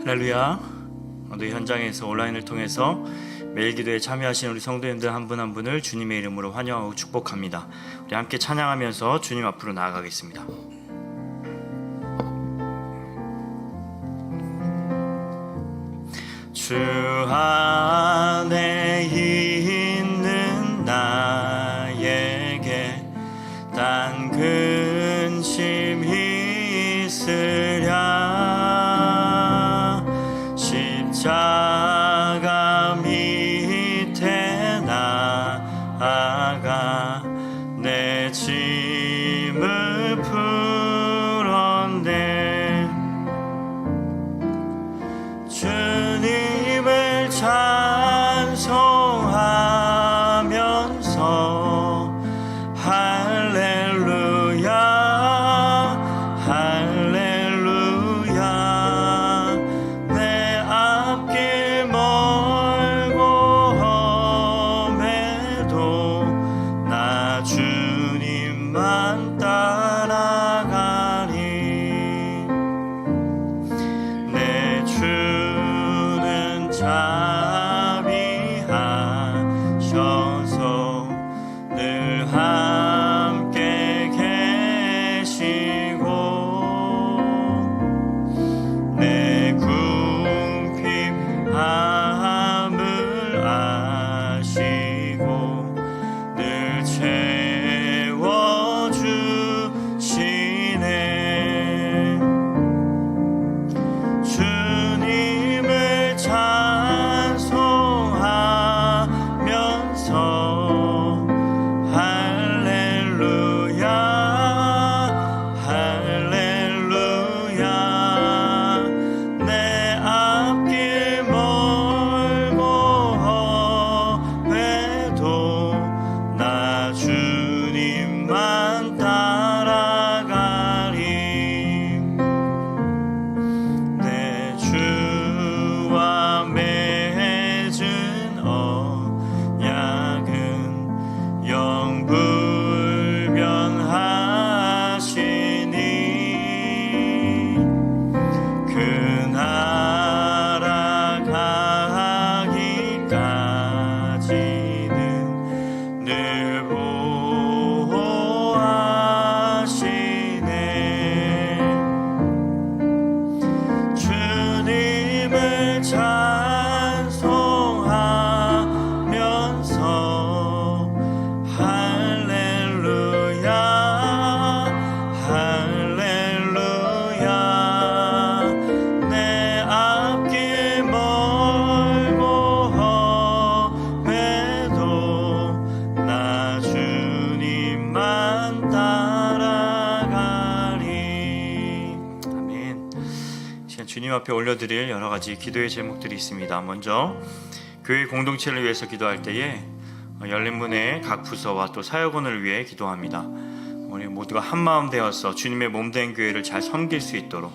할렐루야. 오늘 현장에서 온라인을 통해서 매일 기도에 참여하시는 우리 성도님들 한 분 한 분을 주님의 이름으로 환영하고 축복합니다. 우리 함께 찬양하면서 주님 앞으로 나아가겠습니다. 주 안에 있는 나에게 딴 근심 있으랴. 십자가 밑에 나아가 내 짐을 풀었네. 주님을 찬송하면서 할렐루야 할렐루야. 내 앞길 멀고 험해도 나 주님만 따라가리. 내 주는 자비하셔서 늘 함께 계시고 내 궁핍함을 아시고 늘 채워주시네. 주님을 찬송하면서 할렐루야 할렐루야. 내 앞길 멀고 험해도 나 주님만 따라가리. 내 주와 맺은 언약은 영불변하시니 그 나라 가기까지는 늘 보호하시네. 주님을 찬송하면서 할렐루야 할렐루야. 내 앞길 멀고 험해도 나 주님만 따라가리. 아멘. 시간 주님 앞에 올려드릴 여러 가지 기도의 제목들이 있습니다. 먼저 교회 공동체를 위해서 기도할 때에 열린문의 각 부서와 또 사역원을 위해 기도합니다. 우리 모두가 한마음 되어서 주님의 몸된 교회를 잘 섬길 수 있도록,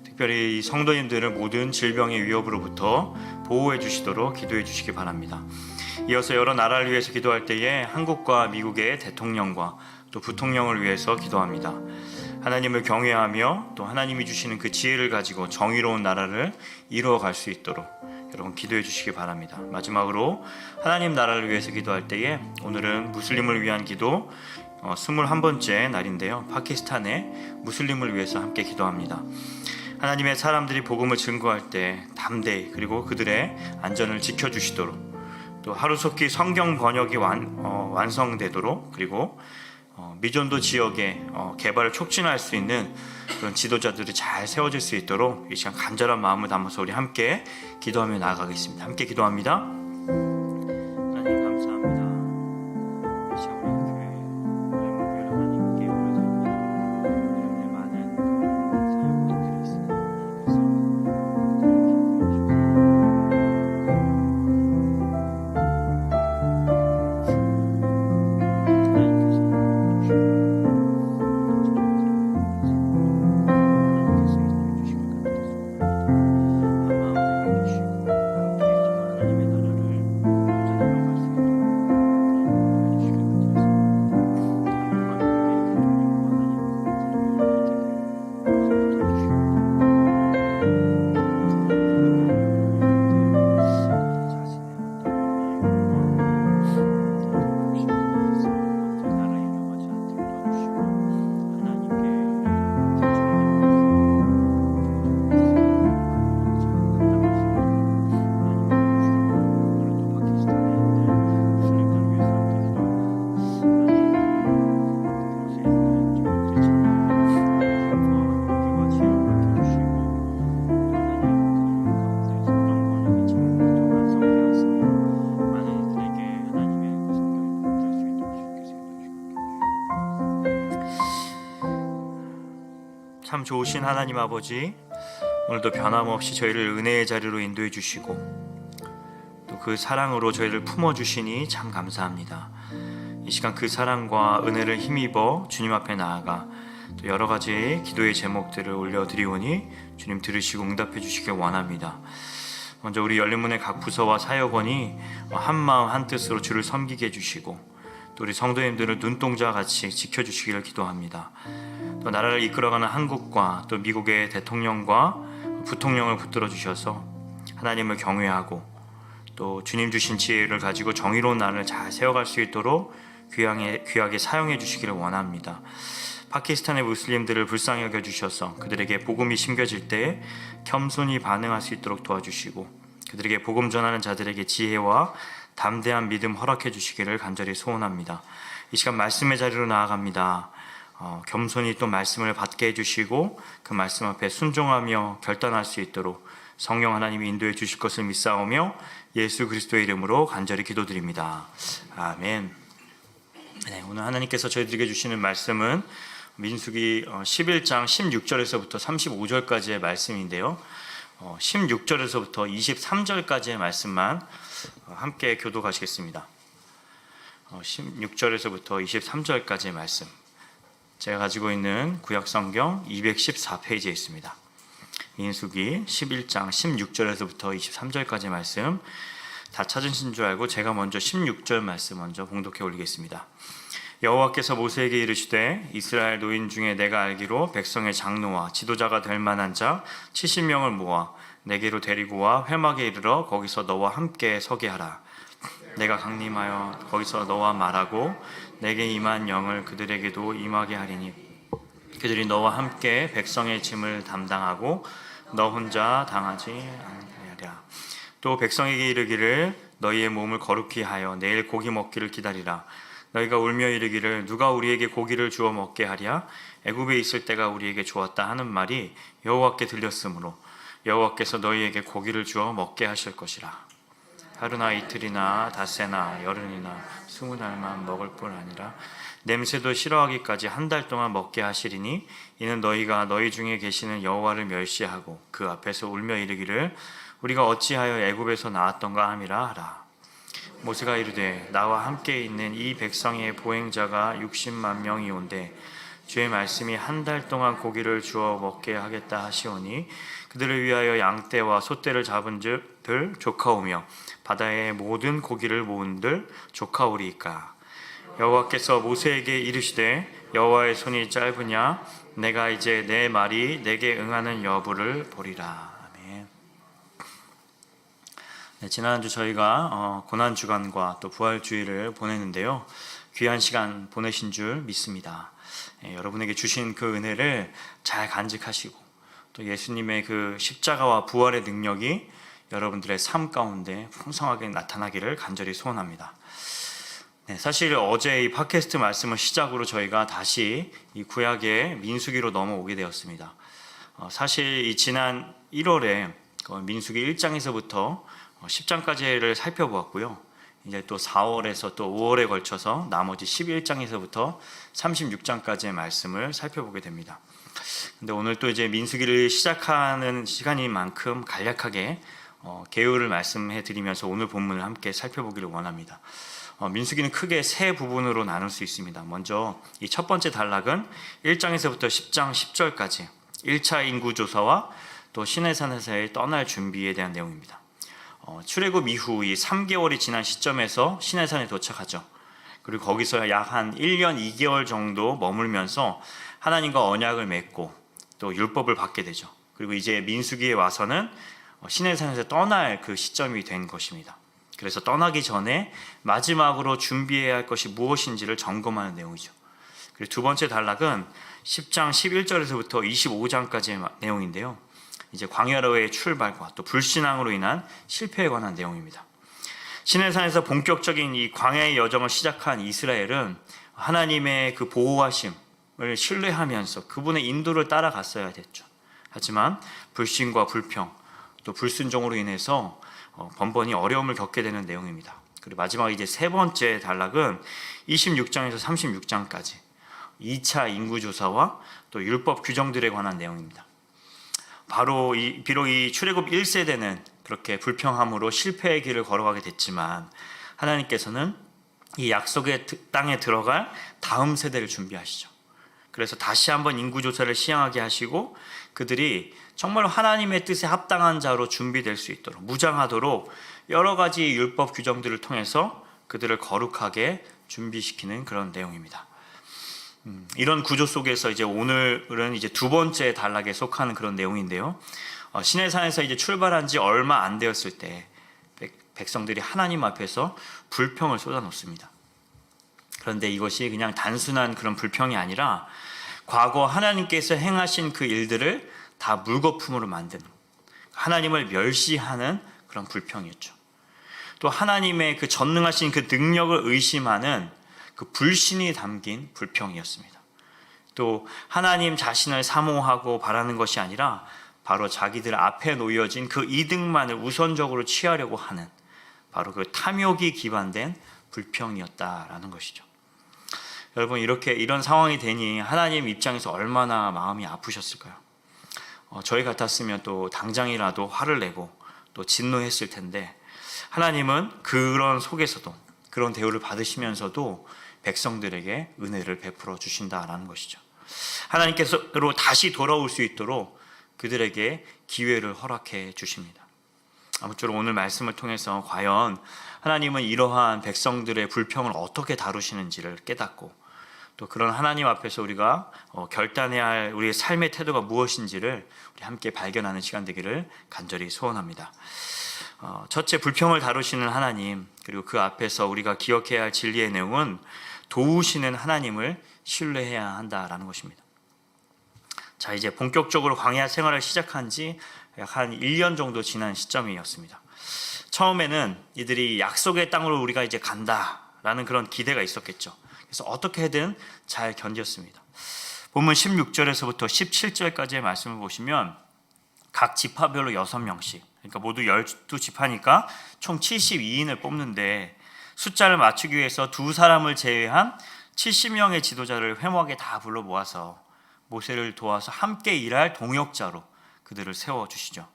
특별히 이 성도님들을 모든 질병의 위협으로부터 보호해 주시도록 기도해 주시기 바랍니다. 이어서 여러 나라를 위해서 기도할 때에 한국과 미국의 대통령과 또 부통령을 위해서 기도합니다. 하나님을 경외하며 또 하나님이 주시는 그 지혜를 가지고 정의로운 나라를 이루어갈 수 있도록 여러분 기도해 주시기 바랍니다. 마지막으로 하나님 나라를 위해서 기도할 때에 오늘은 무슬림을 위한 기도 21번째 날인데요. 파키스탄의 무슬림을 위해서 함께 기도합니다. 하나님의 사람들이 복음을 증거할 때 담대히 그리고 그들의 안전을 지켜주시도록, 또 하루속히 성경 번역이 완성되도록, 그리고 미전도 지역의 개발을 촉진할 수 있는 그런 지도자들이 잘 세워질 수 있도록 이 시간 간절한 마음을 담아서 우리 함께 기도하며 나아가겠습니다. 함께 기도합니다. 하나님 감사합니다. 이 시간 우리 교회 교회를 하나님께 올려드립니다. 여러분의 많은 사역원들이 있습니다. 하나님께서 참 좋으신 하나님 아버지, 오늘도 변함없이 저희를 은혜의 자리로 인도해 주시고 또 그 사랑으로 저희를 품어주시니 참 감사합니다. 이 시간 그 사랑과 은혜를 힘입어 주님 앞에 나아가 또 여러 가지 기도의 제목들을 올려드리오니 주님 들으시고 응답해 주시길 원합니다. 먼저 우리 열린문의 각 부서와 사역원이 한마음 한뜻으로 주를 섬기게 해주시고 또 우리 성도님들을 눈동자와 같이 지켜주시기를 기도합니다. 또 나라를 이끌어가는 한국과 또 미국의 대통령과 부통령을 붙들어 주셔서 하나님을 경외하고 또 주님 주신 지혜를 가지고 정의로운 나라를 잘 세워갈 수 있도록 귀하게 사용해 주시기를 원합니다. 파키스탄의 무슬림들을 불쌍히 여겨주셔서 그들에게 복음이 심겨질 때 겸손히 반응할 수 있도록 도와주시고 그들에게 복음 전하는 자들에게 지혜와 담대한 믿음 허락해 주시기를 간절히 소원합니다. 이 시간 말씀의 자리로 나아갑니다. 겸손히 또 말씀을 받게 해주시고 그 말씀 앞에 순종하며 결단할 수 있도록 성령 하나님이 인도해 주실 것을 믿사오며 예수 그리스도의 이름으로 간절히 기도드립니다. 아멘. 네, 오늘 하나님께서 저희들에게 주시는 말씀은 민수기 11장 16절에서부터 35절까지의 말씀인데요. 16절에서부터 23절까지의 말씀만 함께 교독하시겠습니다. 16절에서부터 23절까지의 말씀, 제가 가지고 있는 구약성경 214페이지에 있습니다. 민수기 11장 16절에서부터 23절까지의 말씀 다 찾으신 줄 알고 제가 먼저 16절 말씀 먼저 봉독해 올리겠습니다. 여호와께서 모세에게 이르시되 이스라엘 노인 중에 내가 알기로 백성의 장로와 지도자가 될 만한 자 70명을 모아 내게로 데리고 와 회막에 이르러 거기서 너와 함께 서게 하라. 내가 강림하여 거기서 너와 말하고 내게 임한 영을 그들에게도 임하게 하리니 그들이 너와 함께 백성의 짐을 담당하고 너 혼자 당하지 아니하리라. 또 백성에게 이르기를 너희의 몸을 거룩히 하여 내일 고기 먹기를 기다리라. 너희가 울며 이르기를 누가 우리에게 고기를 주어 먹게 하랴? 애굽에 있을 때가 우리에게 좋았다 하는 말이 여호와께 들렸으므로 여호와께서 너희에게 고기를 주어 먹게 하실 것이라. 하루나 이틀이나 닷새나 열흘이나 20날만 먹을 뿐 아니라 냄새도 싫어하기까지 한 달 동안 먹게 하시리니 이는 너희가 너희 중에 계시는 여호와를 멸시하고 그 앞에서 울며 이르기를 우리가 어찌하여 애굽에서 나왔던가 함이라 하라. 모세가 이르되 나와 함께 있는 이 백성의 보행자가 60만 명이온데 주의 말씀이 한 달 동안 고기를 주어 먹게 하겠다 하시오니 그들을 위하여 양떼와 소떼를 잡은들 조카오며 바다의 모든 고기를 모은들 조카오리이까. 여호와께서 모세에게 이르시되 여호와의 손이 짧으냐 내가 이제 내 말이 내게 응하는 여부를 보리라. 아멘. 네, 지난주 저희가 고난주간과 또 부활주의를 보냈는데요. 귀한 시간 보내신 줄 믿습니다. 여러분에게 주신 그 은혜를 잘 간직하시고 또 예수님의 그 십자가와 부활의 능력이 여러분들의 삶 가운데 풍성하게 나타나기를 간절히 소원합니다. 네, 사실 어제 이 팟캐스트 말씀을 시작으로 저희가 다시 이 구약의 민수기로 넘어오게 되었습니다. 사실 이 지난 1월에 민수기 1장에서부터 10장까지를 살펴보았고요. 이제 또 4월에서 또 5월에 걸쳐서 나머지 11장에서부터 36장까지의 말씀을 살펴보게 됩니다. 근데 오늘 또 이제 민수기를 시작하는 시간인 만큼 간략하게 개요를 말씀해 드리면서 오늘 본문을 함께 살펴보기를 원합니다. 민수기는 크게 세 부분으로 나눌 수 있습니다. 먼저 이 첫 번째 단락은 1장에서부터 10장 10절까지 1차 인구조사와 또 시내산에서의 떠날 준비에 대한 내용입니다. 출애굽 이후 이 3개월이 지난 시점에서 시내산에 도착하죠. 그리고 거기서 약 한 1년 2개월 정도 머물면서 하나님과 언약을 맺고 또 율법을 받게 되죠. 그리고 이제 민수기에 와서는 시내산에서 떠날 그 시점이 된 것입니다. 그래서 떠나기 전에 마지막으로 준비해야 할 것이 무엇인지를 점검하는 내용이죠. 그리고 두 번째 단락은 10장 11절에서부터 25장까지의 내용인데요. 이제 광야로의 출발과 또 불신앙으로 인한 실패에 관한 내용입니다. 시내산에서 본격적인 이 광야의 여정을 시작한 이스라엘은 하나님의 그 보호하심을 신뢰하면서 그분의 인도를 따라갔어야 됐죠. 하지만 불신과 불평 또 불순종으로 인해서 번번이 어려움을 겪게 되는 내용입니다. 그리고 마지막 이제 세 번째 단락은 26장에서 36장까지 2차 인구조사와 또 율법 규정들에 관한 내용입니다. 비록 이 출애굽 1세대는 그렇게 불평함으로 실패의 길을 걸어가게 됐지만 하나님께서는 이 약속의 땅에 들어갈 다음 세대를 준비하시죠. 그래서 다시 한번 인구조사를 시행하게 하시고 그들이 정말 하나님의 뜻에 합당한 자로 준비될 수 있도록 무장하도록 여러 가지 율법 규정들을 통해서 그들을 거룩하게 준비시키는 그런 내용입니다. 이런 구조 속에서 이제 오늘은 이제 두 번째 단락에 속하는 그런 내용인데요. 시내산에서 이제 출발한 지 얼마 안 되었을 때 백성들이 하나님 앞에서 불평을 쏟아놓습니다. 그런데 이것이 그냥 단순한 그런 불평이 아니라 과거 하나님께서 행하신 그 일들을 다 물거품으로 만드는, 하나님을 멸시하는 그런 불평이었죠. 또 하나님의 그 전능하신 그 능력을 의심하는 그 불신이 담긴 불평이었습니다. 또 하나님 자신을 사모하고 바라는 것이 아니라 바로 자기들 앞에 놓여진 그 이득만을 우선적으로 취하려고 하는 바로 그 탐욕이 기반된 불평이었다라는 것이죠. 여러분, 이런 상황이 되니 하나님 입장에서 얼마나 마음이 아프셨을까요? 저희 같았으면 또 당장이라도 화를 내고 또 진노했을 텐데 하나님은 그런 속에서도 그런 대우를 받으시면서도 백성들에게 은혜를 베풀어 주신다라는 것이죠. 하나님께서로 다시 돌아올 수 있도록 그들에게 기회를 허락해 주십니다. 아무쪼록 오늘 말씀을 통해서 과연 하나님은 이러한 백성들의 불평을 어떻게 다루시는지를 깨닫고 또 그런 하나님 앞에서 우리가 결단해야 할 우리의 삶의 태도가 무엇인지를 우리 함께 발견하는 시간 되기를 간절히 소원합니다. 첫째, 불평을 다루시는 하나님, 그리고 그 앞에서 우리가 기억해야 할 진리의 내용은 도우시는 하나님을 신뢰해야 한다라는 것입니다. 자, 이제 본격적으로 광야 생활을 시작한 지 약 한 1년 정도 지난 시점이었습니다. 처음에는 이들이 약속의 땅으로 우리가 이제 간다라는 그런 기대가 있었겠죠. 그래서 어떻게든 잘 견뎠습니다. 본문 16절에서부터 17절까지의 말씀을 보시면 각 지파별로 6명씩, 그러니까 모두 12지파니까 총 72인을 뽑는데 숫자를 맞추기 위해서 두 사람을 제외한 70명의 지도자를 회막에 다 불러 모아서 모세를 도와서 함께 일할 동역자로 그들을 세워주시죠.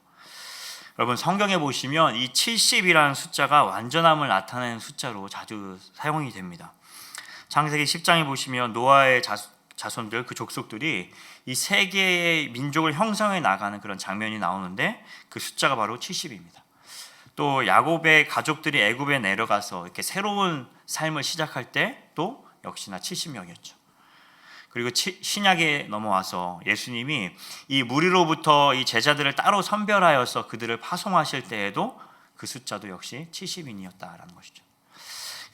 여러분, 성경에 보시면 이 70이라는 숫자가 완전함을 나타내는 숫자로 자주 사용이 됩니다. 창세기 10장에 보시면 노아의 자손들, 그 족속들이 이 세 개의 민족을 형성해 나가는 그런 장면이 나오는데 그 숫자가 바로 70입니다. 또 야곱의 가족들이 애굽에 내려가서 이렇게 새로운 삶을 시작할 때 또 역시나 70명이었죠. 그리고 신약에 넘어와서 예수님이 이 무리로부터 이 제자들을 따로 선별하여서 그들을 파송하실 때에도 그 숫자도 역시 70인이었다라는 것이죠.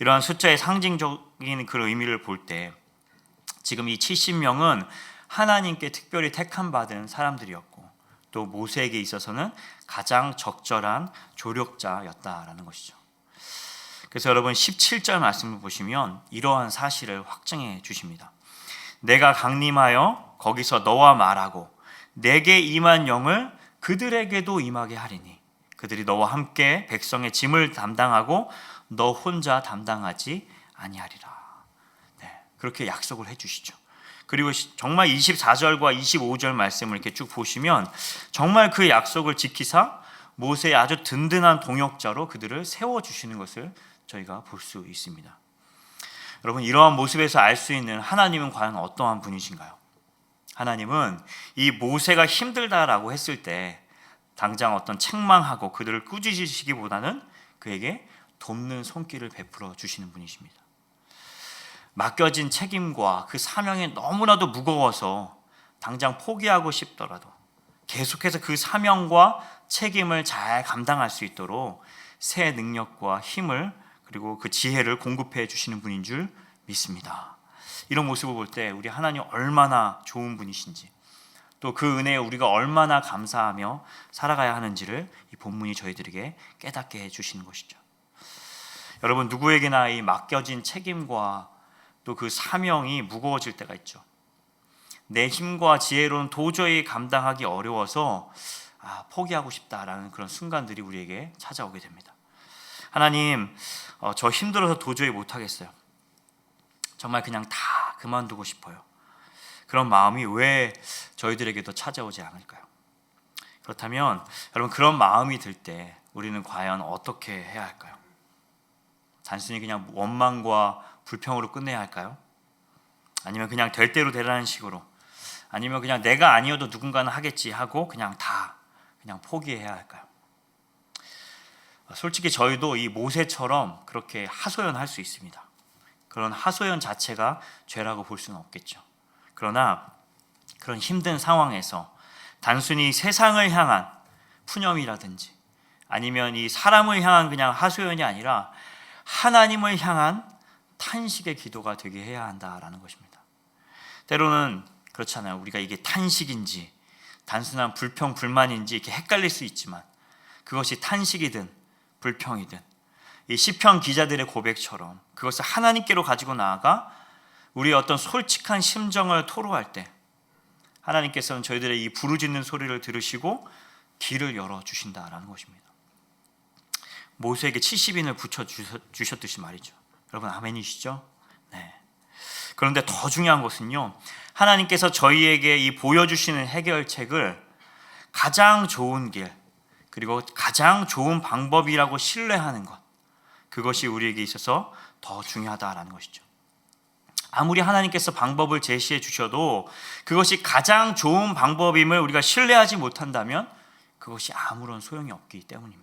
이러한 숫자의 상징적인 그 의미를 볼 때 지금 이 70명은 하나님께 특별히 택함 받은 사람들이었고 또 모세에게 있어서는 가장 적절한 조력자였다라는 것이죠. 그래서 여러분 17절 말씀을 보시면 이러한 사실을 확증해 주십니다. 내가 강림하여 거기서 너와 말하고 내게 임한 영을 그들에게도 임하게 하리니 그들이 너와 함께 백성의 짐을 담당하고 너 혼자 담당하지 아니하리라. 그렇게 약속을 해주시죠. 그리고 정말 24절과 25절 말씀을 이렇게 쭉 보시면 정말 그 약속을 지키사 모세의 아주 든든한 동역자로 그들을 세워주시는 것을 저희가 볼 수 있습니다. 여러분, 이러한 모습에서 알 수 있는 하나님은 과연 어떠한 분이신가요? 하나님은 이 모세가 힘들다라고 했을 때 당장 어떤 책망하고 그들을 꾸짖으시기보다는 그에게 돕는 손길을 베풀어 주시는 분이십니다. 맡겨진 책임과 그 사명이 너무나도 무거워서 당장 포기하고 싶더라도 계속해서 그 사명과 책임을 잘 감당할 수 있도록 새 능력과 힘을 그리고 그 지혜를 공급해 주시는 분인 줄 믿습니다. 이런 모습을 볼 때 우리 하나님 얼마나 좋은 분이신지 또 그 은혜에 우리가 얼마나 감사하며 살아가야 하는지를 이 본문이 저희들에게 깨닫게 해주시는 것이죠. 여러분, 누구에게나 이 맡겨진 책임과 또 그 사명이 무거워질 때가 있죠. 내 힘과 지혜로는 도저히 감당하기 어려워서 포기하고 싶다라는 그런 순간들이 우리에게 찾아오게 됩니다. 하나님, 저 힘들어서 도저히 못하겠어요. 정말 그냥 다 그만두고 싶어요. 그런 마음이 왜 저희들에게도 찾아오지 않을까요? 그렇다면 여러분, 그런 마음이 들 때 우리는 과연 어떻게 해야 할까요? 단순히 그냥 원망과 불평으로 끝내야 할까요? 아니면 그냥 될 대로 되라는 식으로, 아니면 그냥 내가 아니어도 누군가는 하겠지 하고 그냥 포기해야 할까요? 솔직히 저희도 이 모세처럼 그렇게 하소연할 수 있습니다. 그런 하소연 자체가 죄라고 볼 수는 없겠죠. 그러나 그런 힘든 상황에서 단순히 세상을 향한 푸념이라든지 아니면 이 사람을 향한 그냥 하소연이 아니라 하나님을 향한 탄식의 기도가 되게 해야 한다라는 것입니다. 때로는 그렇잖아요. 우리가 이게 탄식인지 단순한 불평, 불만인지 이렇게 헷갈릴 수 있지만, 그것이 탄식이든 불평이든 이 시편 기자들의 고백처럼 그것을 하나님께로 가지고 나아가 우리의 어떤 솔직한 심정을 토로할 때 하나님께서는 저희들의 이 부르짖는 소리를 들으시고 길을 열어주신다라는 것입니다. 모세에게 70인을 붙여주셨듯이 말이죠. 여러분, 아멘이시죠? 네. 그런데 더 중요한 것은요, 하나님께서 저희에게 이 보여주시는 해결책을 가장 좋은 길, 그리고 가장 좋은 방법이라고 신뢰하는 것, 그것이 우리에게 있어서 더 중요하다라는 것이죠. 아무리 하나님께서 방법을 제시해 주셔도 그것이 가장 좋은 방법임을 우리가 신뢰하지 못한다면 그것이 아무런 소용이 없기 때문입니다.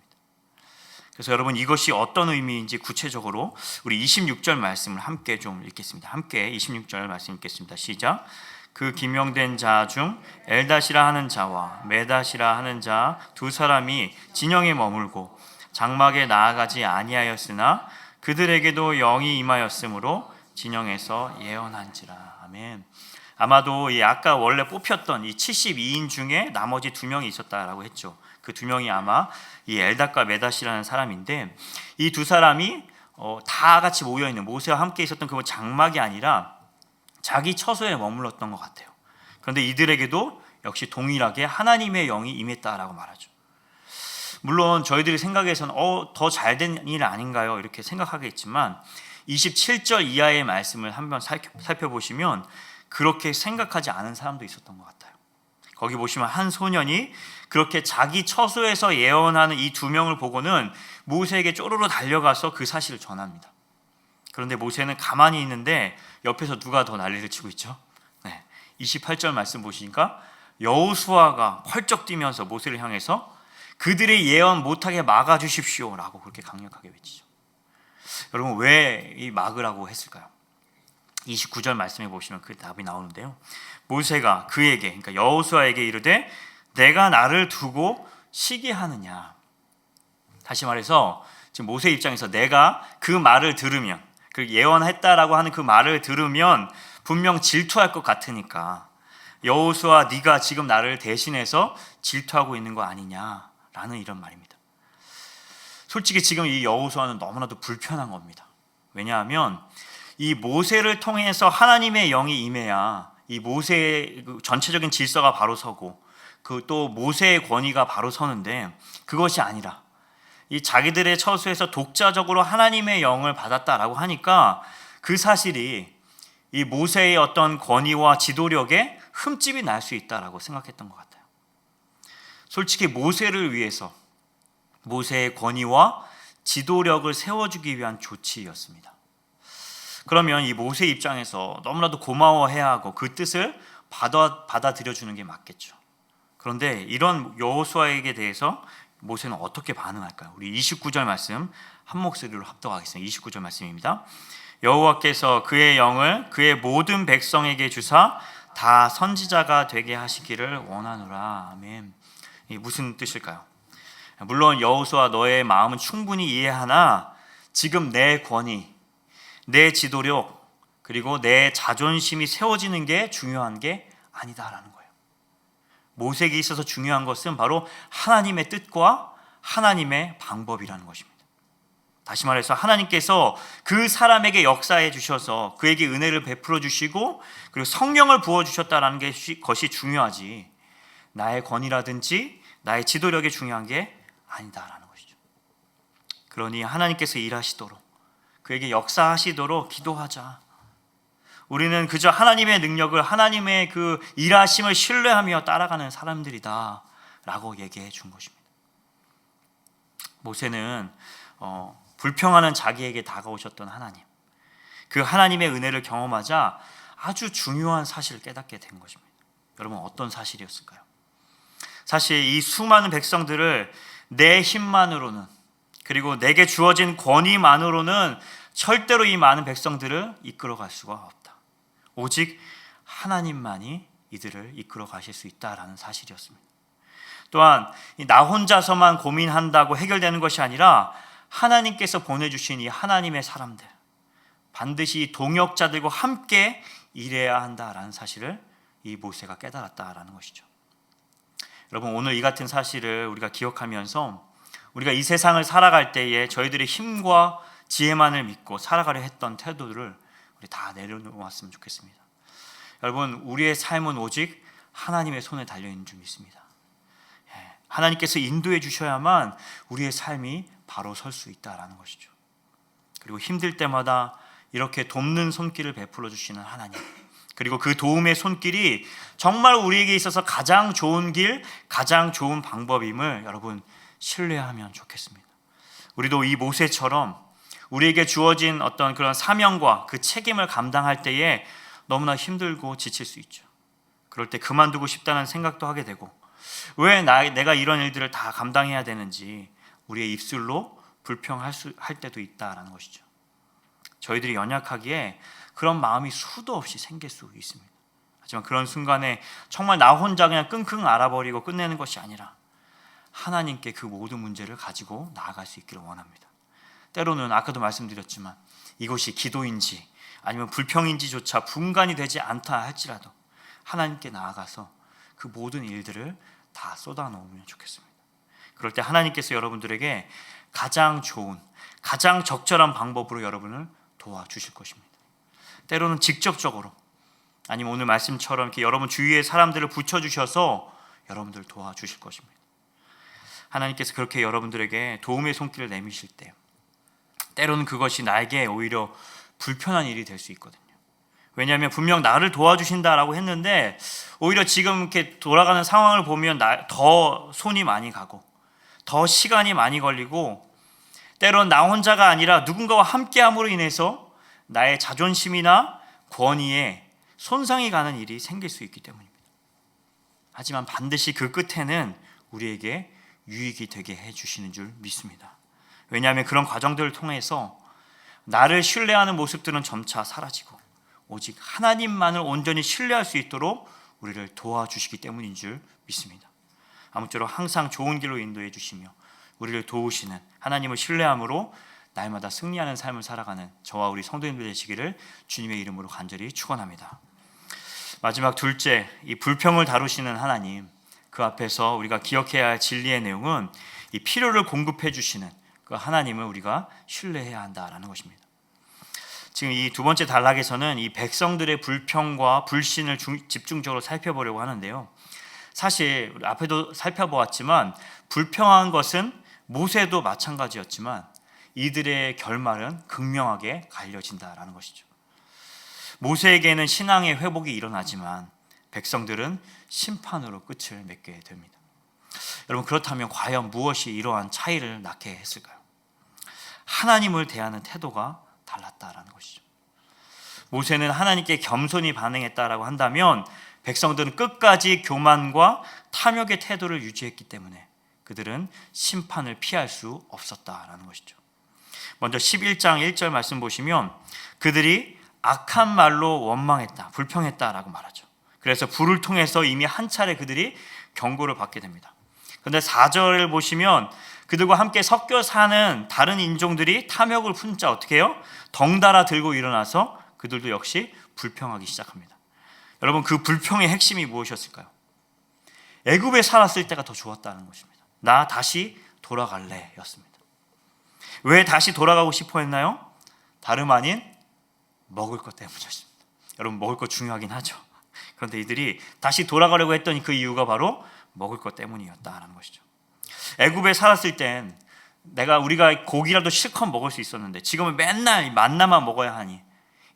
그래서 여러분, 이것이 어떤 의미인지 구체적으로 우리 26절 말씀을 함께 좀 읽겠습니다. 함께 26절 말씀 읽겠습니다. 시작. 그 기명된 자 중 엘닷이라 하는 자와 메닷이라 하는 자 두 사람이 진영에 머물고 장막에 나아가지 아니하였으나 그들에게도 영이 임하였으므로 진영에서 예언한지라. 아멘. 아마도 이 아까 원래 뽑혔던 이 72인 중에 나머지 2명이 있었다라고 했죠. 그 2명이 아마 이 엘닷과 메닷이라는 사람인데, 이 두 사람이 다 같이 모여 있는, 모세와 함께 있었던 그 장막이 아니라 자기 처소에 머물렀던 것 같아요. 그런데 이들에게도 역시 동일하게 하나님의 영이 임했다라고 말하죠. 물론 저희들이 생각해서는 더 잘된 일 아닌가요? 이렇게 생각하겠지만 27절 이하의 말씀을 한번 살펴보시면 그렇게 생각하지 않은 사람도 있었던 것 같아요. 거기 보시면 한 소년이 그렇게 자기 처소에서 예언하는 이 2명을 보고는 모세에게 쪼르르 달려가서 그 사실을 전합니다. 그런데 모세는 가만히 있는데 옆에서 누가 더 난리를 치고 있죠? 네. 28절 말씀 보시니까 여호수아가 펄쩍 뛰면서 모세를 향해서 그들의 예언 못하게 막아주십시오 라고 그렇게 강력하게 외치죠. 여러분, 왜 이 막으라고 했을까요? 29절 말씀해 보시면 그 답이 나오는데요, 모세가 그에게, 그러니까 여호수아에게 이르되 내가 나를 두고 시기하느냐. 다시 말해서 지금 모세 입장에서 내가 그 말을 들으면, 그 예언했다라고 하는 그 말을 들으면 분명 질투할 것 같으니까 여호수아, 네가 지금 나를 대신해서 질투하고 있는 거 아니냐라는 이런 말입니다. 솔직히 지금 이 여호수아는 너무나도 불편한 겁니다. 왜냐하면 이 모세를 통해서 하나님의 영이 임해야 이 모세의 전체적인 질서가 바로 서고 그 또 모세의 권위가 바로 서는데, 그것이 아니라 이 자기들의 처소에서 독자적으로 하나님의 영을 받았다라고 하니까 그 사실이 이 모세의 어떤 권위와 지도력에 흠집이 날 수 있다라고 생각했던 것 같아요. 솔직히 모세를 위해서 모세의 권위와 지도력을 세워주기 위한 조치였습니다. 그러면 이 모세 입장에서 너무나도 고마워해야 하고 그 뜻을 받아들여주는 게 맞겠죠. 그런데 이런 여호수아에게 대해서 모세는 어떻게 반응할까요? 우리 29절 말씀 한 목소리로 합독하겠습니다. 29절 말씀입니다. 여호와께서 그의 영을 그의 모든 백성에게 주사 다 선지자가 되게 하시기를 원하노라. 아멘. 이게 무슨 뜻일까요? 물론 여호수아, 너의 마음은 충분히 이해하나 지금 내 권위, 내 지도력, 그리고 내 자존심이 세워지는 게 중요한 게 아니다라는 거예요. 모세에게 있어서 중요한 것은 바로 하나님의 뜻과 하나님의 방법이라는 것입니다. 다시 말해서 하나님께서 그 사람에게 역사해 주셔서 그에게 은혜를 베풀어 주시고 그리고 성령을 부어 주셨다라는 것이 중요하지, 나의 권위라든지 나의 지도력이 중요한 게 아니다라는 것이죠. 그러니 하나님께서 일하시도록, 그에게 역사하시도록 기도하자. 우리는 그저 하나님의 능력을, 하나님의 그 일하심을 신뢰하며 따라가는 사람들이다 라고 얘기해 준 것입니다. 모세는 불평하는 자기에게 다가오셨던 하나님, 그 하나님의 은혜를 경험하자 아주 중요한 사실을 깨닫게 된 것입니다. 여러분, 어떤 사실이었을까요? 사실 이 수많은 백성들을 내 힘만으로는, 그리고 내게 주어진 권위만으로는 절대로 이 많은 백성들을 이끌어갈 수가 없다. 오직 하나님만이 이들을 이끌어 가실 수 있다라는 사실이었습니다. 또한 나 혼자서만 고민한다고 해결되는 것이 아니라 하나님께서 보내주신 이 하나님의 사람들, 반드시 동역자들과 함께 일해야 한다라는 사실을 이 모세가 깨달았다라는 것이죠. 여러분, 오늘 이 같은 사실을 우리가 기억하면서 우리가 이 세상을 살아갈 때에 저희들의 힘과 지혜만을 믿고 살아가려 했던 태도를 우리 다 내려놓았으면 좋겠습니다. 여러분, 우리의 삶은 오직 하나님의 손에 달려있는 줄 믿습니다. 하나님께서 인도해 주셔야만 우리의 삶이 바로 설 수 있다라는 것이죠. 그리고 힘들 때마다 이렇게 돕는 손길을 베풀어 주시는 하나님, 그리고 그 도움의 손길이 정말 우리에게 있어서 가장 좋은 길, 가장 좋은 방법임을 여러분 신뢰하면 좋겠습니다. 우리도 이 모세처럼 우리에게 주어진 어떤 그런 사명과 그 책임을 감당할 때에 너무나 힘들고 지칠 수 있죠. 그럴 때 그만두고 싶다는 생각도 하게 되고, 왜 내가 이런 일들을 다 감당해야 되는지 우리의 입술로 불평할 때도 있다라는 것이죠. 저희들이 연약하기에 그런 마음이 수도 없이 생길 수 있습니다. 하지만 그런 순간에 정말 나 혼자 그냥 끙끙 앓아버리고 끝내는 것이 아니라 하나님께 그 모든 문제를 가지고 나아갈 수 있기를 원합니다. 때로는 아까도 말씀드렸지만 이것이 기도인지 아니면 불평인지조차 분간이 되지 않다 할지라도 하나님께 나아가서 그 모든 일들을 다 쏟아놓으면 좋겠습니다. 그럴 때 하나님께서 여러분들에게 가장 좋은, 가장 적절한 방법으로 여러분을 도와주실 것입니다. 때로는 직접적으로, 아니면 오늘 말씀처럼 이렇게 여러분 주위의 사람들을 붙여주셔서 여러분들을 도와주실 것입니다. 하나님께서 그렇게 여러분들에게 도움의 손길을 내미실 때 때로는 그것이 나에게 오히려 불편한 일이 될 수 있거든요. 왜냐하면 분명 나를 도와주신다라고 했는데 오히려 지금 이렇게 돌아가는 상황을 보면 더 손이 많이 가고 더 시간이 많이 걸리고, 때로는 나 혼자가 아니라 누군가와 함께함으로 인해서 나의 자존심이나 권위에 손상이 가는 일이 생길 수 있기 때문입니다. 하지만 반드시 그 끝에는 우리에게 유익이 되게 해주시는 줄 믿습니다. 왜냐하면 그런 과정들을 통해서 나를 신뢰하는 모습들은 점차 사라지고 오직 하나님만을 온전히 신뢰할 수 있도록 우리를 도와주시기 때문인 줄 믿습니다. 아무쪼록 항상 좋은 길로 인도해 주시며 우리를 도우시는 하나님을 신뢰함으로 날마다 승리하는 삶을 살아가는 저와 우리 성도님들 되시기를 주님의 이름으로 간절히 축원합니다. 마지막 둘째, 이 불평을 다루시는 하나님, 그 앞에서 우리가 기억해야 할 진리의 내용은 이 필요를 공급해 주시는 그 하나님을 우리가 신뢰해야 한다라는 것입니다. 지금 이 두 번째 단락에서는 이 백성들의 불평과 불신을 집중적으로 살펴보려고 하는데요. 사실 앞에도 살펴보았지만 불평한 것은 모세도 마찬가지였지만 이들의 결말은 극명하게 갈려진다라는 것이죠. 모세에게는 신앙의 회복이 일어나지만 백성들은 심판으로 끝을 맺게 됩니다. 여러분, 그렇다면 과연 무엇이 이러한 차이를 낳게 했을까요? 하나님을 대하는 태도가 달랐다라는 것이죠. 모세는 하나님께 겸손히 반응했다라고 한다면 백성들은 끝까지 교만과 탐욕의 태도를 유지했기 때문에 그들은 심판을 피할 수 없었다라는 것이죠. 먼저 11장 1절 말씀 보시면 그들이 악한 말로 원망했다, 불평했다라고 말하죠. 그래서 불을 통해서 이미 한 차례 그들이 경고를 받게 됩니다. 그런데 4절을 보시면 그들과 함께 섞여 사는 다른 인종들이 탐욕을 품자 어떻게 해요? 덩달아 들고 일어나서 그들도 역시 불평하기 시작합니다. 여러분, 그 불평의 핵심이 무엇이었을까요? 애굽에 살았을 때가 더 좋았다는 것입니다. 나 다시 돌아갈래 였습니다. 왜 다시 돌아가고 싶어 했나요? 다름 아닌 먹을 것 때문이었습니다. 여러분, 먹을 것 중요하긴 하죠. 그런데 이들이 다시 돌아가려고 했던 그 이유가 바로 먹을 것 때문이었다는 것이죠. 애굽에 살았을 땐 우리가 고기라도 실컷 먹을 수 있었는데 지금은 맨날 만나만 먹어야 하니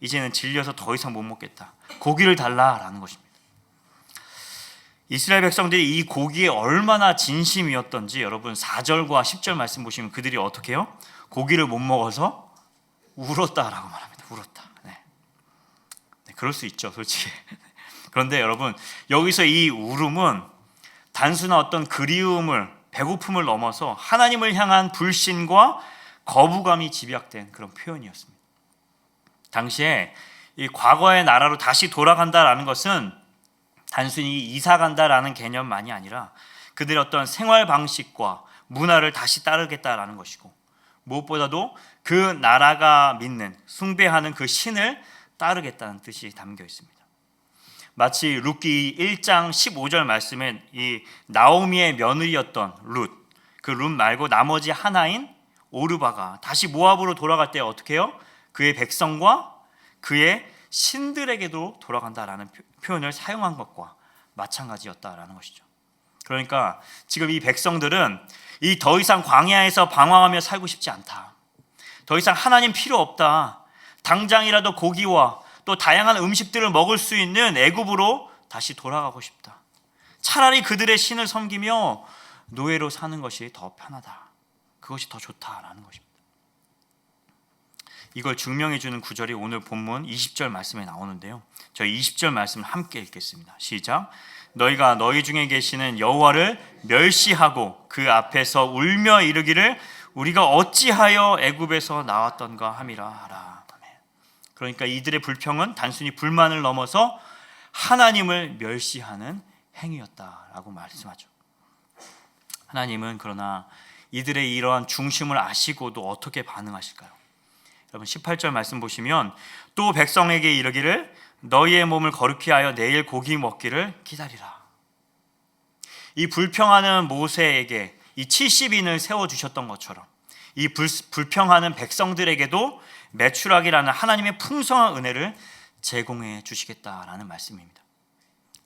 이제는 질려서 더 이상 못 먹겠다. 고기를 달라라는 것입니다. 이스라엘 백성들이 이 고기에 얼마나 진심이었던지 여러분 4절과 10절 말씀 보시면 그들이 어떻게 해요? 고기를 못 먹어서 울었다라고 말합니다. 울었다. 네, 그럴 수 있죠, 솔직히. 그런데 여러분 여기서 이 울음은 단순한 어떤 그리움을, 배고픔을 넘어서 하나님을 향한 불신과 거부감이 집약된 그런 표현이었습니다. 당시에 이 과거의 나라로 다시 돌아간다라는 것은 단순히 이사 간다라는 개념만이 아니라 그들의 어떤 생활 방식과 문화를 다시 따르겠다라는 것이고, 무엇보다도 그 나라가 믿는, 숭배하는 그 신을 따르겠다는 뜻이 담겨 있습니다. 마치 룻기 1장 15절 말씀에 이 나오미의 며느리였던 룻, 그 룻 말고 나머지 하나인 오르바가 다시 모압으로 돌아갈 때 어떻게 해요? 그의 백성과 그의 신들에게도 돌아간다라는 표현을 사용한 것과 마찬가지였다라는 것이죠. 그러니까 지금 이 백성들은 이 더 이상 광야에서 방황하며 살고 싶지 않다. 더 이상 하나님 필요 없다. 당장이라도 고기와 또 다양한 음식들을 먹을 수 있는 애굽으로 다시 돌아가고 싶다. 차라리 그들의 신을 섬기며 노예로 사는 것이 더 편하다. 그것이 더 좋다라는 것입니다. 이걸 증명해 주는 구절이 오늘 본문 20절 말씀에 나오는데요. 저희 20절 말씀을 함께 읽겠습니다. 시작. 너희가 너희 중에 계시는 여호와를 멸시하고 그 앞에서 울며 이르기를 우리가 어찌하여 애굽에서 나왔던가 함이라 하라. 그러니까 이들의 불평은 단순히 불만을 넘어서 하나님을 멸시하는 행위였다라고 말씀하죠. 하나님은 그러나 이들의 이러한 중심을 아시고도 어떻게 반응하실까요? 여러분 18절 말씀 보시면 또 백성에게 이르기를 너희의 몸을 거룩히 하여 내일 고기 먹기를 기다리라. 이 불평하는 모세에게 이 70인을 세워주셨던 것처럼 이 불평하는 백성들에게도 메추라기라는 하나님의 풍성한 은혜를 제공해 주시겠다라는 말씀입니다.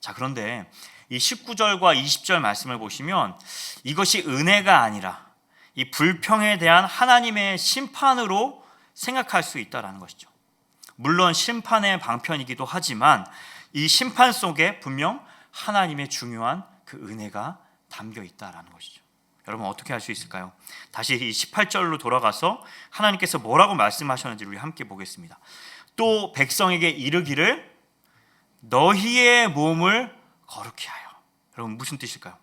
자, 그런데 이 19절과 20절 말씀을 보시면 이것이 은혜가 아니라 이 불평에 대한 하나님의 심판으로 생각할 수 있다라는 것이죠. 물론 심판의 방편이기도 하지만 이 심판 속에 분명 하나님의 중요한 그 은혜가 담겨 있다라는 것이죠. 여러분 어떻게 할 수 있을까요? 다시 이 18절로 돌아가서 하나님께서 뭐라고 말씀하셨는지 우리 함께 보겠습니다. 또 백성에게 이르기를 너희의 몸을 거룩히 하여. 여러분 무슨 뜻일까요?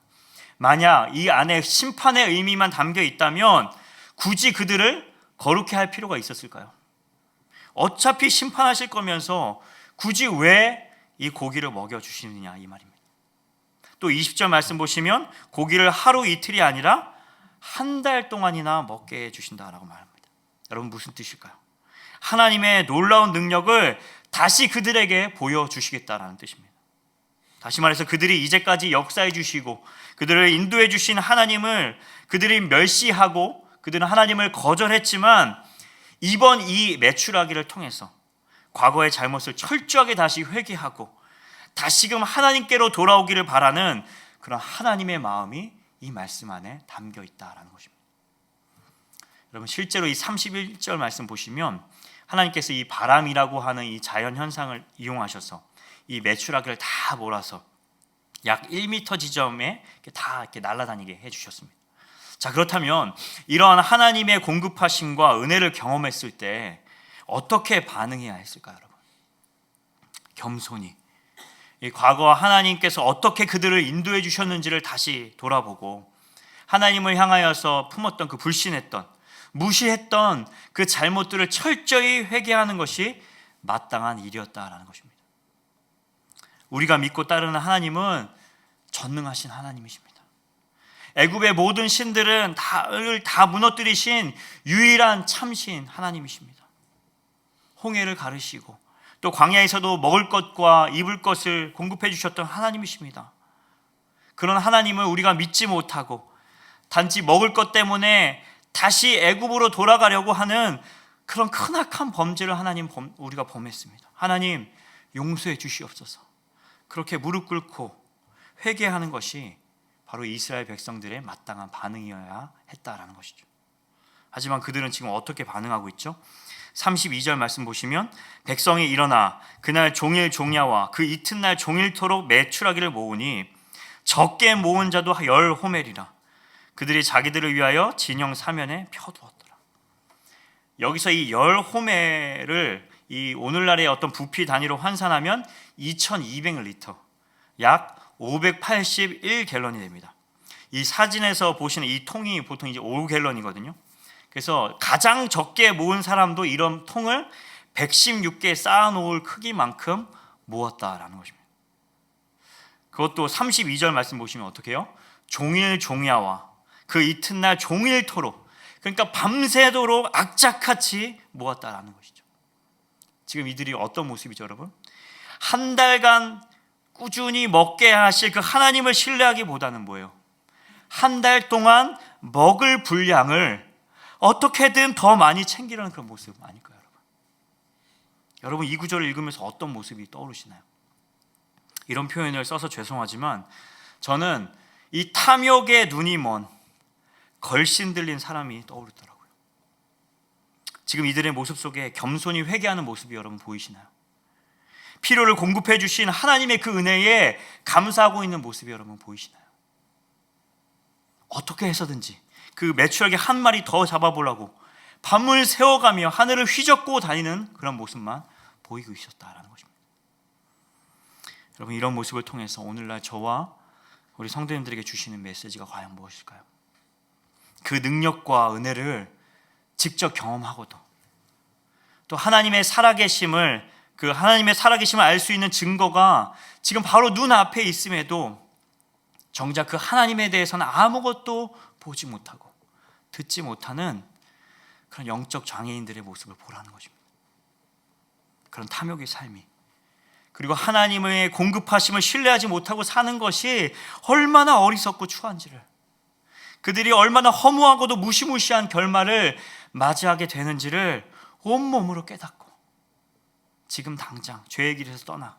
만약 이 안에 심판의 의미만 담겨 있다면 굳이 그들을 거룩히 할 필요가 있었을까요? 어차피 심판하실 거면서 굳이 왜 이 고기를 먹여주시느냐 이 말입니다. 또 20절 말씀 보시면 고기를 하루 이틀이 아니라 한 달 동안이나 먹게 해주신다라고 말합니다. 여러분 무슨 뜻일까요? 하나님의 놀라운 능력을 다시 그들에게 보여주시겠다라는 뜻입니다. 다시 말해서 그들이 이제까지 역사해 주시고 그들을 인도해 주신 하나님을 그들이 멸시하고 그들은 하나님을 거절했지만 이번 이 메추라기를 통해서 과거의 잘못을 철저하게 다시 회개하고 다시금 하나님께로 돌아오기를 바라는 그런 하나님의 마음이 이 말씀 안에 담겨 있다라는 것입니다. 여러분 실제로 이 31절 말씀 보시면 하나님께서 이 바람이라고 하는 이 자연 현상을 이용하셔서 이 메추라기를 다 몰아서 약 1m 지점에 다 이렇게 날아다니게 해주셨습니다. 자, 그렇다면 이러한 하나님의 공급하심과 은혜를 경험했을 때 어떻게 반응해야 했을까요, 여러분? 겸손히 이 과거 하나님께서 어떻게 그들을 인도해 주셨는지를 다시 돌아보고 하나님을 향하여서 품었던 그 불신했던 무시했던 그 잘못들을 철저히 회개하는 것이 마땅한 일이었다라는 것입니다. 우리가 믿고 따르는 하나님은 전능하신 하나님이십니다. 애굽의 모든 신들은 다 무너뜨리신 유일한 참신 하나님이십니다. 홍해를 가르시고 또 광야에서도 먹을 것과 입을 것을 공급해 주셨던 하나님이십니다. 그런 하나님을 우리가 믿지 못하고 단지 먹을 것 때문에 다시 애굽으로 돌아가려고 하는 그런 크나큰 범죄를 우리가 범했습니다. 하나님 용서해 주시옵소서. 그렇게 무릎 꿇고 회개하는 것이 바로 이스라엘 백성들의 마땅한 반응이어야 했다라는 것이죠. 하지만 그들은 지금 어떻게 반응하고 있죠? 32절 말씀 보시면 백성이 일어나 그날 종일 종야와 그 이튿날 종일토록 매출하기를 모으니 적게 모은 자도 10호멜이라. 그들이 자기들을 위하여 진영 사면에 펴두었더라. 여기서 이 10호멜을 이 오늘날의 어떤 부피 단위로 환산하면 2200리터, 약 581갤런이 됩니다. 이 사진에서 보시는 이 통이 보통 이제 5갤런이거든요. 그래서 가장 적게 모은 사람도 이런 통을 116개 쌓아놓을 크기만큼 모았다라는 것입니다. 그것도 32절 말씀 보시면 어떻게 해요? 종일 종야와 그 이튿날 종일토록, 그러니까 밤새도록 악착같이 모았다라는 것이죠. 지금 이들이 어떤 모습이죠, 여러분? 한 달간 꾸준히 먹게 하실 그 하나님을 신뢰하기보다는 뭐예요? 한 달 동안 먹을 분량을 어떻게든 더 많이 챙기려는 그런 모습 아닐까요, 여러분? 여러분, 이 구절을 읽으면서 어떤 모습이 떠오르시나요? 이런 표현을 써서 죄송하지만 저는 이 탐욕에 눈이 먼 걸신 들린 사람이 떠오르더라고요. 지금 이들의 모습 속에 겸손히 회개하는 모습이 여러분 보이시나요? 필요를 공급해 주신 하나님의 그 은혜에 감사하고 있는 모습이 여러분 보이시나요? 어떻게 해서든지 그 매출하게 한 마리 더 잡아보려고 밤을 새워가며 하늘을 휘젓고 다니는 그런 모습만 보이고 있었다라는 것입니다. 여러분, 이런 모습을 통해서 오늘날 저와 우리 성도님들에게 주시는 메시지가 과연 무엇일까요? 그 능력과 은혜를 직접 경험하고도 또 하나님의 살아계심을 알 수 있는 증거가 지금 바로 눈앞에 있음에도 정작 그 하나님에 대해서는 아무것도 보지 못하고 듣지 못하는 그런 영적 장애인들의 모습을 보라는 것입니다. 그런 탐욕의 삶이, 그리고 하나님의 공급하심을 신뢰하지 못하고 사는 것이 얼마나 어리석고 추한지를, 그들이 얼마나 허무하고도 무시무시한 결말을 맞이하게 되는지를 온몸으로 깨닫고 지금 당장 죄의 길에서 떠나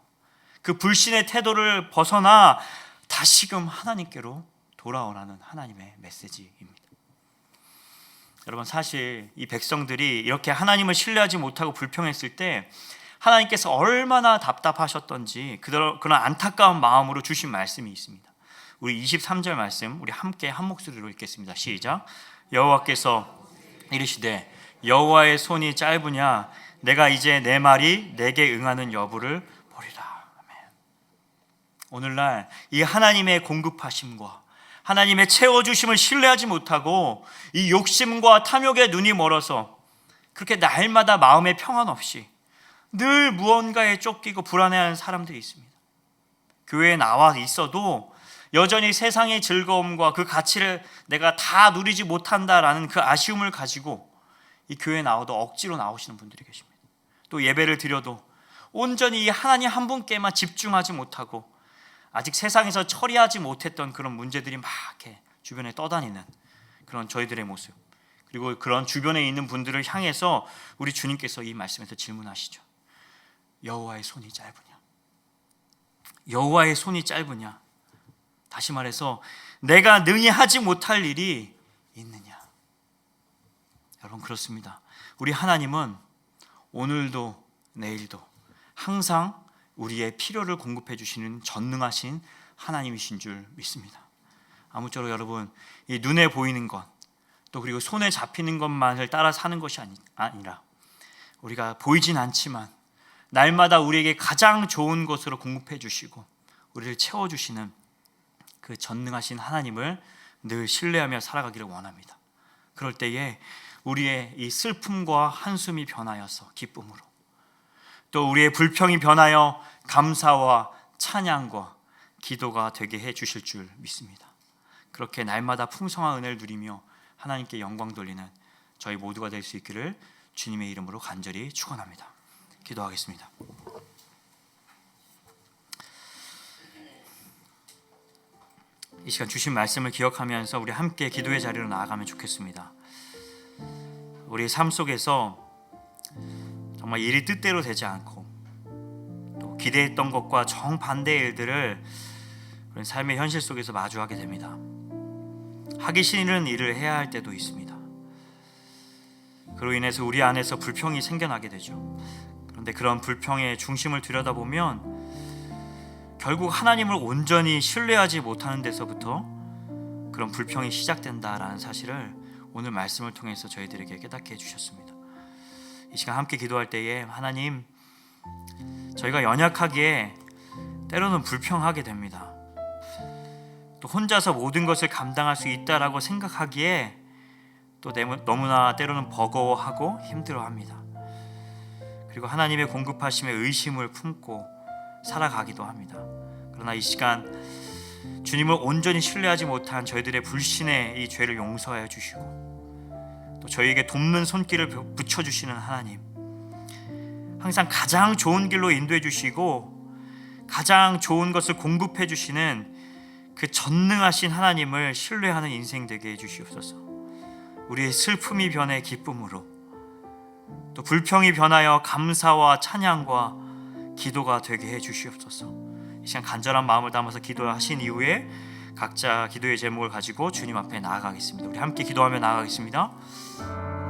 그 불신의 태도를 벗어나 다시금 하나님께로 돌아오라는 하나님의 메시지입니다. 여러분, 사실 이 백성들이 이렇게 하나님을 신뢰하지 못하고 불평했을 때 하나님께서 얼마나 답답하셨던지 그런 안타까운 마음으로 주신 말씀이 있습니다. 우리 23절 말씀 우리 함께 한 목소리로 읽겠습니다. 시작. 여호와께서 이르시되 여호와의 손이 짧으냐 내가 이제 내 말이 내게 응하는 여부를 보리라. 아멘. 오늘날 이 하나님의 공급하심과 하나님의 채워주심을 신뢰하지 못하고 이 욕심과 탐욕에 눈이 멀어서 그렇게 날마다 마음의 평안 없이 늘 무언가에 쫓기고 불안해하는 사람들이 있습니다. 교회에 나와 있어도 여전히 세상의 즐거움과 그 가치를 내가 다 누리지 못한다라는 그 아쉬움을 가지고 이 교회에 나와도 억지로 나오시는 분들이 계십니다. 또 예배를 드려도 온전히 이 하나님 한 분께만 집중하지 못하고 아직 세상에서 처리하지 못했던 그런 문제들이 막 이렇게 주변에 떠다니는 그런 저희들의 모습, 그리고 그런 주변에 있는 분들을 향해서 우리 주님께서 이 말씀에서 질문하시죠. 여호와의 손이 짧으냐? 여호와의 손이 짧으냐? 다시 말해서 내가 능히 하지 못할 일이 있느냐? 여러분, 그렇습니다. 우리 하나님은 오늘도 내일도 항상 우리의 필요를 공급해 주시는 전능하신 하나님이신 줄 믿습니다. 아무쪼록 여러분, 이 눈에 보이는 것, 또 그리고 손에 잡히는 것만을 따라 사는 것이 아니라 우리가 보이진 않지만 날마다 우리에게 가장 좋은 것으로 공급해 주시고 우리를 채워주시는 그 전능하신 하나님을 늘 신뢰하며 살아가기를 원합니다. 그럴 때에 우리의 이 슬픔과 한숨이 변하여서 기쁨으로, 또 우리의 불평이 변하여 감사와 찬양과 기도가 되게 해 주실 줄 믿습니다. 그렇게 날마다 풍성한 은혜를 누리며 하나님께 영광 돌리는 저희 모두가 될 수 있기를 주님의 이름으로 간절히 축원합니다. 기도하겠습니다. 이 시간 주신 말씀을 기억하면서 우리 함께 기도의 자리로 나아가면 좋겠습니다. 우리의 삶 속에서 정말 일이 뜻대로 되지 않고 또 기대했던 것과 정반대의 일들을 우리 삶의 현실 속에서 마주하게 됩니다. 하기 싫은 일을 해야 할 때도 있습니다. 그로 인해서 우리 안에서 불평이 생겨나게 되죠. 그런데 그런 불평의 중심을 들여다보면 결국 하나님을 온전히 신뢰하지 못하는 데서부터 그런 불평이 시작된다라는 사실을 오늘 말씀을 통해서 저희들에게 깨닫게 해주셨습니다. 이 시간 함께 기도할 때에 하나님, 저희가 연약하기에 때로는 불평하게 됩니다. 또 혼자서 모든 것을 감당할 수 있다라고 생각하기에 또 너무나 때로는 버거워하고 힘들어합니다. 그리고 하나님의 공급하심에 의심을 품고 살아가기도 합니다. 그러나 이 시간 주님을 온전히 신뢰하지 못한 저희들의 불신의 이 죄를 용서하여 주시고 또 저희에게 돕는 손길을 붙여주시는 하나님, 항상 가장 좋은 길로 인도해 주시고 가장 좋은 것을 공급해 주시는 그 전능하신 하나님을 신뢰하는 인생 되게 해주시옵소서. 우리의 슬픔이 변해 기쁨으로, 또 불평이 변하여 감사와 찬양과 기도가 되게 해주시옵소서. 이 시간 간절한 마음을 담아서 기도하신 이후에 각자 기도의 제목을 가지고 주님 앞에 나아가겠습니다. 우리 함께 기도하며 나아가겠습니다.